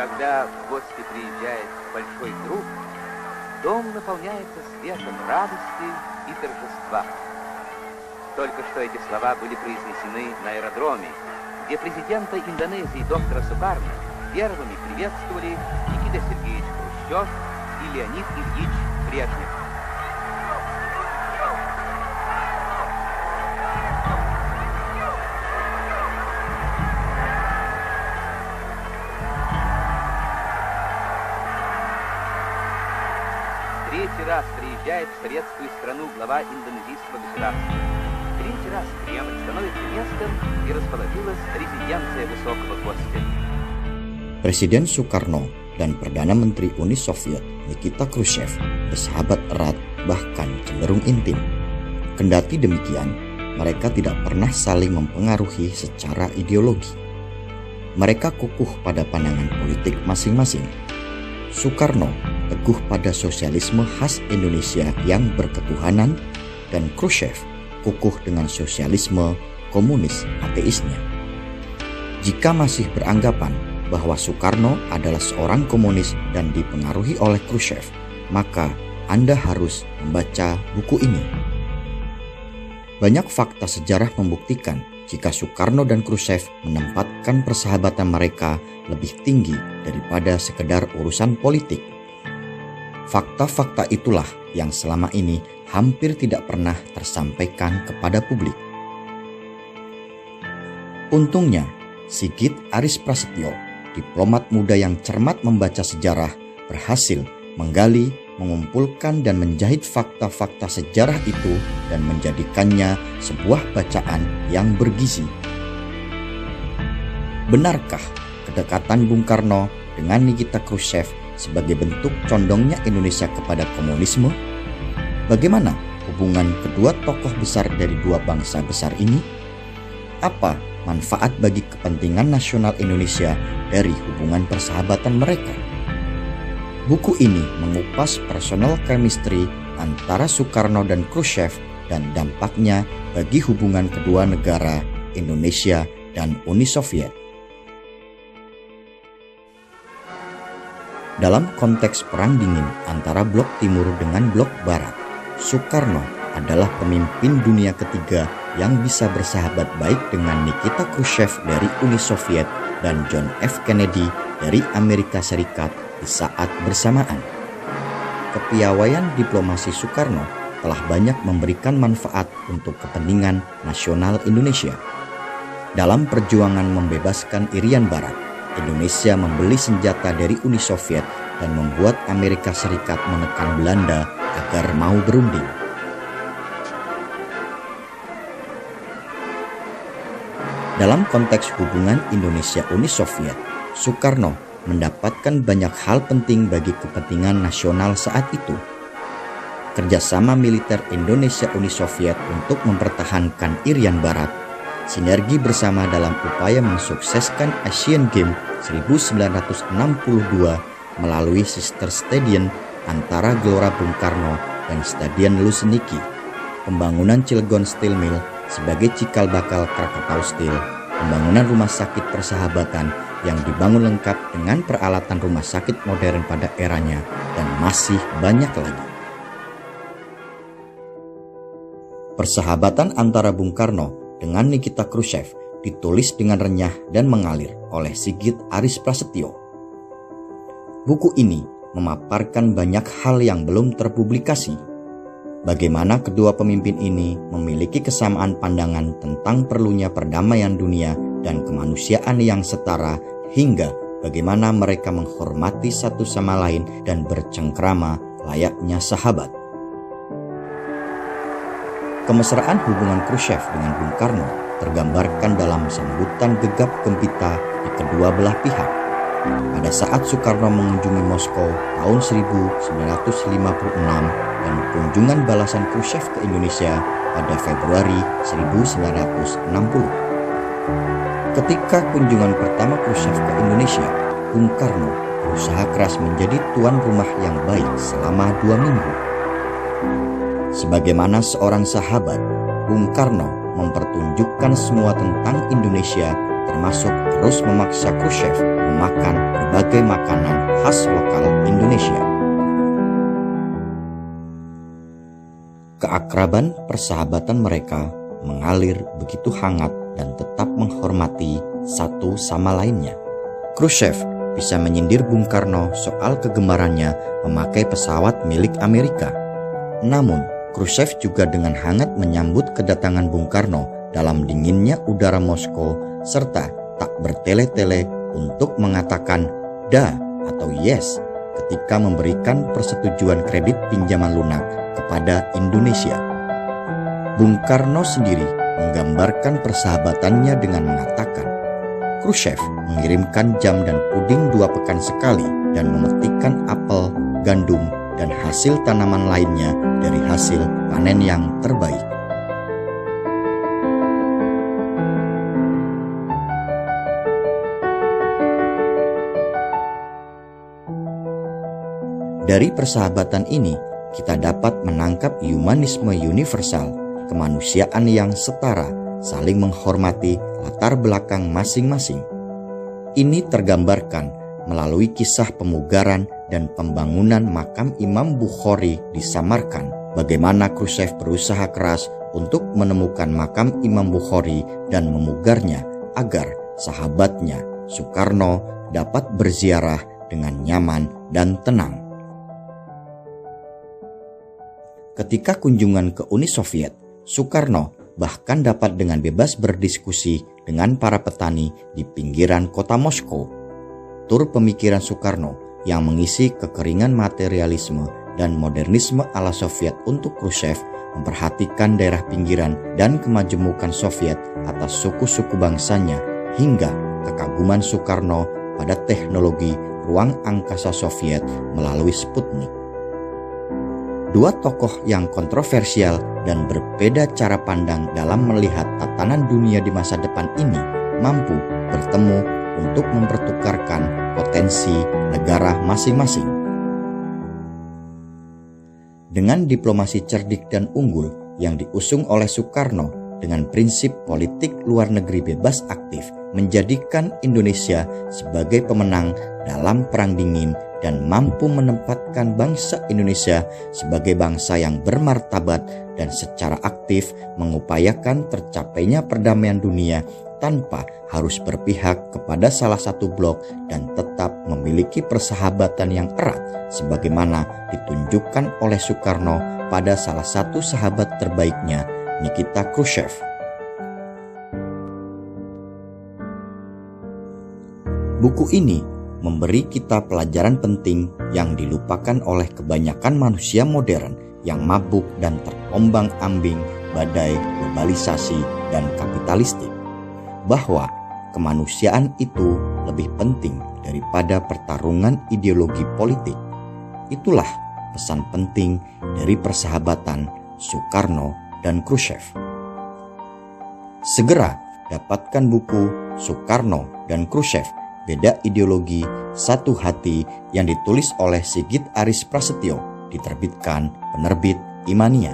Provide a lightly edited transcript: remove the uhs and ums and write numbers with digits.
Когда в гости приезжает большой друг, дом наполняется светом радости и торжества. Только что эти слова были произнесены на аэродроме, где президента Индонезии доктора Сукарно первыми приветствовали Никита Сергеевич Хрущев и Леонид Ильич Брежнев. Третий раз приезжает в советскую страну глава индонезийского государства. Третий раз Кремль становится местом, где расположилась резиденция высокого гостя. Presiden Soekarno dan Perdana Menteri Uni Soviet Nikita Khrushchev bersahabat erat, bahkan cenderung intim. Kendati demikian, mereka tidak pernah saling mempengaruhi secara ideologi. Mereka kukuh pada pandangan politik masing-masing. Soekarno teguh pada sosialisme khas Indonesia yang berketuhanan, dan Khrushchev kukuh dengan sosialisme komunis ateisnya. Jika masih beranggapan bahwa Soekarno adalah seorang komunis dan dipengaruhi oleh Khrushchev, maka Anda harus membaca buku ini. Banyak fakta sejarah membuktikan jika Soekarno dan Khrushchev menempatkan persahabatan mereka lebih tinggi daripada sekedar urusan politik. Fakta-fakta itulah yang selama ini hampir tidak pernah tersampaikan kepada publik. Untungnya, Sigit Aris Prasetyo, diplomat muda yang cermat membaca sejarah, berhasil menggali, mengumpulkan dan menjahit fakta-fakta sejarah itu dan menjadikannya sebuah bacaan yang bergizi. Benarkah kedekatan Bung Karno dengan Nikita Khrushchev sebagai bentuk condongnya Indonesia kepada komunisme? Bagaimana hubungan kedua tokoh besar dari dua bangsa besar ini? Apa manfaat bagi kepentingan nasional Indonesia dari hubungan persahabatan mereka? Buku ini mengupas personal chemistry antara Soekarno dan Khrushchev dan dampaknya bagi hubungan kedua negara, Indonesia dan Uni Soviet. Dalam konteks perang dingin antara blok timur dengan blok barat, Soekarno adalah pemimpin dunia ketiga yang bisa bersahabat baik dengan Nikita Khrushchev dari Uni Soviet dan John F. Kennedy dari Amerika Serikat di saat bersamaan. Kepiawaian diplomasi Soekarno telah banyak memberikan manfaat untuk kepentingan nasional Indonesia. Dalam perjuangan membebaskan Irian Barat, Indonesia membeli senjata dari Uni Soviet dan membuat Amerika Serikat menekan Belanda agar mau berunding. Dalam konteks hubungan Indonesia-Uni Soviet, Soekarno mendapatkan banyak hal penting bagi kepentingan nasional saat itu. Kerjasama militer Indonesia-Uni Soviet untuk mempertahankan Irian Barat, sinergi bersama dalam upaya mensukseskan Asian Games 1962 melalui sister stadion antara Gelora Bung Karno dan Stadion Luseniki, pembangunan Cilegon Steel Mill sebagai cikal bakal Krakatau Steel, pembangunan rumah sakit persahabatan yang dibangun lengkap dengan peralatan rumah sakit modern pada eranya, dan masih banyak lagi. Persahabatan antara Bung Karno dengan Nikita Khrushchev ditulis dengan renyah dan mengalir oleh Sigit Aris Prasetyo. Buku ini memaparkan banyak hal yang belum terpublikasi. Bagaimana kedua pemimpin ini memiliki kesamaan pandangan tentang perlunya perdamaian dunia dan kemanusiaan yang setara, hingga bagaimana mereka menghormati satu sama lain dan bercengkrama layaknya sahabat. Kemesraan hubungan Khrushchev dengan Bung Karno tergambarkan dalam sambutan gegap gempita di kedua belah pihak. Pada saat Soekarno mengunjungi Moskow tahun 1956 dan kunjungan balasan Khrushchev ke Indonesia pada Februari 1960. Ketika kunjungan pertama Khrushchev ke Indonesia, Bung Karno berusaha keras menjadi tuan rumah yang baik selama 2 minggu. Sebagaimana seorang sahabat, Bung Karno mempertunjukkan semua tentang Indonesia, termasuk terus memaksa Khrushchev memakan berbagai makanan khas lokal Indonesia. Keakraban persahabatan mereka mengalir begitu hangat dan tetap menghormati satu sama lainnya. Khrushchev bisa menyindir Bung Karno soal kegemarannya memakai pesawat milik Amerika. Namun, Khrushchev juga dengan hangat menyambut kedatangan Bung Karno dalam dinginnya udara Moskow serta tak bertele-tele untuk mengatakan "da" atau "yes" ketika memberikan persetujuan kredit pinjaman lunak kepada Indonesia. Bung Karno sendiri menggambarkan persahabatannya dengan mengatakan, Khrushchev mengirimkan jam dan puding 2 pekan sekali dan memetikkan apel, gandum, dan hasil tanaman lainnya dari hasil panen yang terbaik. Dari persahabatan ini, kita dapat menangkap humanisme universal, kemanusiaan yang setara, saling menghormati latar belakang masing-masing. Ini tergambarkan melalui kisah pemugaran dan pembangunan makam Imam Bukhari di Samarkand, bagaimana Khrushchev berusaha keras untuk menemukan makam Imam Bukhari dan memugarnya agar sahabatnya Soekarno dapat berziarah dengan nyaman dan tenang. Ketika kunjungan ke Uni Soviet, Soekarno bahkan dapat dengan bebas berdiskusi dengan para petani di pinggiran kota Moskow. Tur pemikiran Soekarno yang mengisi kekeringan materialisme dan modernisme ala Soviet untuk Khrushchev memperhatikan daerah pinggiran dan kemajemukan Soviet atas suku-suku bangsanya hingga kekaguman Soekarno pada teknologi ruang angkasa Soviet melalui Sputnik. Dua tokoh yang kontroversial dan berbeda cara pandang dalam melihat tatanan dunia di masa depan ini mampu bertemu untuk mempertukarkan potensi negara masing-masing. Dengan diplomasi cerdik dan unggul yang diusung oleh Soekarno dengan prinsip politik luar negeri bebas aktif menjadikan Indonesia sebagai pemenang dalam Perang Dingin dan mampu menempatkan bangsa Indonesia sebagai bangsa yang bermartabat dan secara aktif mengupayakan tercapainya perdamaian dunia tanpa harus berpihak kepada salah satu blok dan tetap memiliki persahabatan yang erat sebagaimana ditunjukkan oleh Soekarno pada salah satu sahabat terbaiknya, Nikita Khrushchev. Buku ini memberi kita pelajaran penting yang dilupakan oleh kebanyakan manusia modern yang mabuk dan terombang-ambing badai globalisasi dan kapitalistik, bahwa kemanusiaan itu lebih penting daripada pertarungan ideologi politik. Itulah pesan penting dari persahabatan Soekarno dan Khrushchev. Segera dapatkan buku Soekarno dan Khrushchev, Beda Ideologi, Satu Hati yang ditulis oleh Sigit Aris Prasetyo, diterbitkan penerbit Imania.